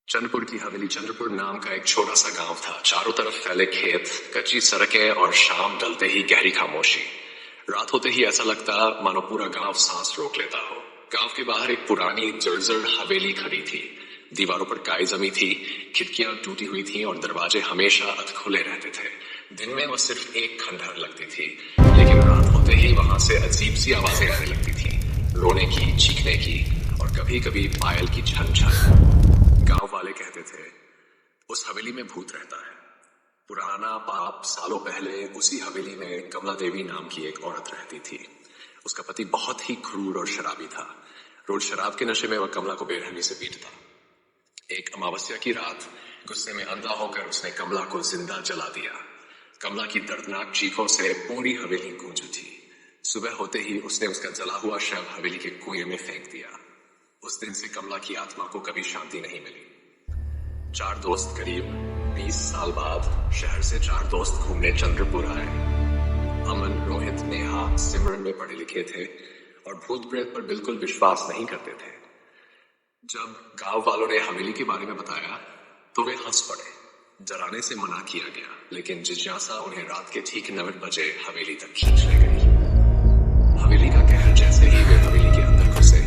चंद्रपुर की हवेली। चंद्रपुर नाम का एक छोटा सा गांव था। चारों तरफ फैले खेत, कच्ची सड़कें और शाम ढलते ही गहरी खामोशी। रात होते ही ऐसा लगता मानो पूरा गांव सांस रोक लेता हो। गांव के बाहर एक पुरानी जर्जर हवेली खड़ी थी। दीवारों पर काई जमी थी, खिड़कियां टूटी हुई थी और दरवाजे हमेशा अधखुले रहते थे। दिन में वो सिर्फ एक खंडहर लगती थी, लेकिन रात होते ही वहां से अजीब सी आवाजें आने लगती थी, रोने की, चीखने की और कभी कभी पायल की छन छन। गांव वाले कहते थे उस हवेली में भूत रहता है। पुराना पाप सालों पहले उसी हवेली में कमला देवी नाम की एक औरत रहती थी। उसका पति बहुत ही क्रूर और शराबी था। रोज शराब के नशे में वह कमला को बेरहमी से पीटता। एक अमावस्या की रात गुस्से में अंधा होकर उसने कमला को जिंदा जला दिया। कमला की दर्दनाक चीखों से पूरी हवेली गूंज उठी। सुबह होते ही उसने उसका जला हुआ शव हवेली के कुएं में फेंक दिया। उस दिन से कमला की आत्मा को कभी शांति नहीं मिली। 4 दोस्त करीब 20 साल बाद शहर से 4 दोस्त घूमने चंद्रपुर आए। अमन, रोहित, नेहा, सिमरन में पढ़े लिखे थे और भूत प्रेत पर बिल्कुल विश्वास नहीं करते थे। जब गांव वालों ने हवेली के बारे में बताया तो वे हंस पड़े। डराने से मना किया गया, लेकिन जिज्ञासा उन्हें रात के ठीक 9 बजे हवेली तक खींच ले गई। हवेली का कहर जैसे ही वे हवेली के अंदर घुसे,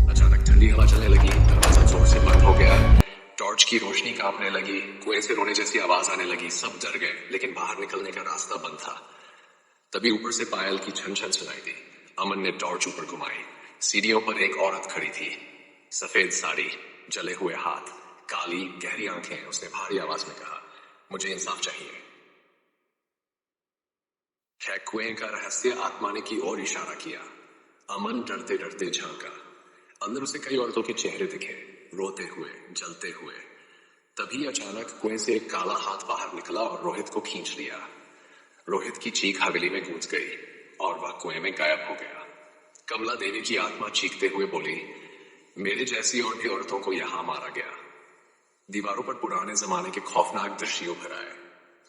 अचानक ठंडी हवा चलने लगी, दरवाजा जोर से बंद हो गया, टॉर्च की रोशनी कांपने लगी, कुएं से रोने जैसी आवाज आने लगी। सब डर गए, लेकिन बाहर निकलने का रास्ता बंद था। तभी ऊपर से पायल की छन छन सुनाई दी। अमन ने टॉर्च ऊपर घुमाई। सीढ़ियों पर एक औरत खड़ी थी, सफेद साड़ी, जले हुए हाथ, काली गहरी आंखें। उसने भारी आवाज में कहा, मुझे इंसाफ चाहिए। कुएं का रहस्य आत्मा ने की ओर इशारा किया। अमन डरते डरते झांका। अंदर उसे कई औरतों के चेहरे दिखे, रोते हुए, जलते हुए। तभी अचानक कुएं से एक काला हाथ बाहर निकला और रोहित को खींच लिया। रोहित की चीख हवेली में गूंज गई और वह कुएं में गायब हो गया। कमला देवी की आत्मा चीखते हुए बोली, मेरे जैसी और भी औरतों को यहां मारा गया। दीवारों पर पुराने जमाने के खौफनाक दृश्य उभर आए।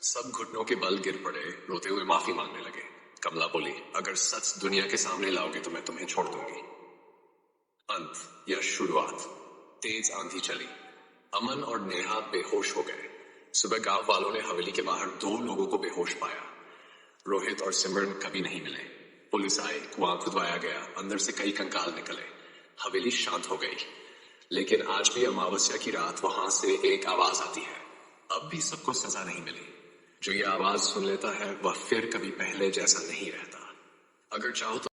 सब घुटनों के बल गिर पड़े, रोते हुए माफी मांगने लगे। कमला बोली, अगर सच दुनिया के सामने लाओगे तो मैं तुम्हें छोड़ दूंगी। अंत या शुरुआत। तेज आंधी चली। अमन और नेहा बेहोश हो गए। सुबह गांव वालों ने हवेली के बाहर 2 लोगों को बेहोश पाया। रोहित और सिमरन कभी नहीं मिले। पुलिस आई, कुआं खुदवाया गया, अंदर से कई कंकाल निकले। हवेली शांत हो गई, लेकिन आज भी अमावस्या की रात वहां से एक आवाज आती है। अब भी सबको सजा नहीं मिली। जो ये आवाज सुन लेता है वह फिर कभी पहले जैसा नहीं रहता। अगर चाहो तो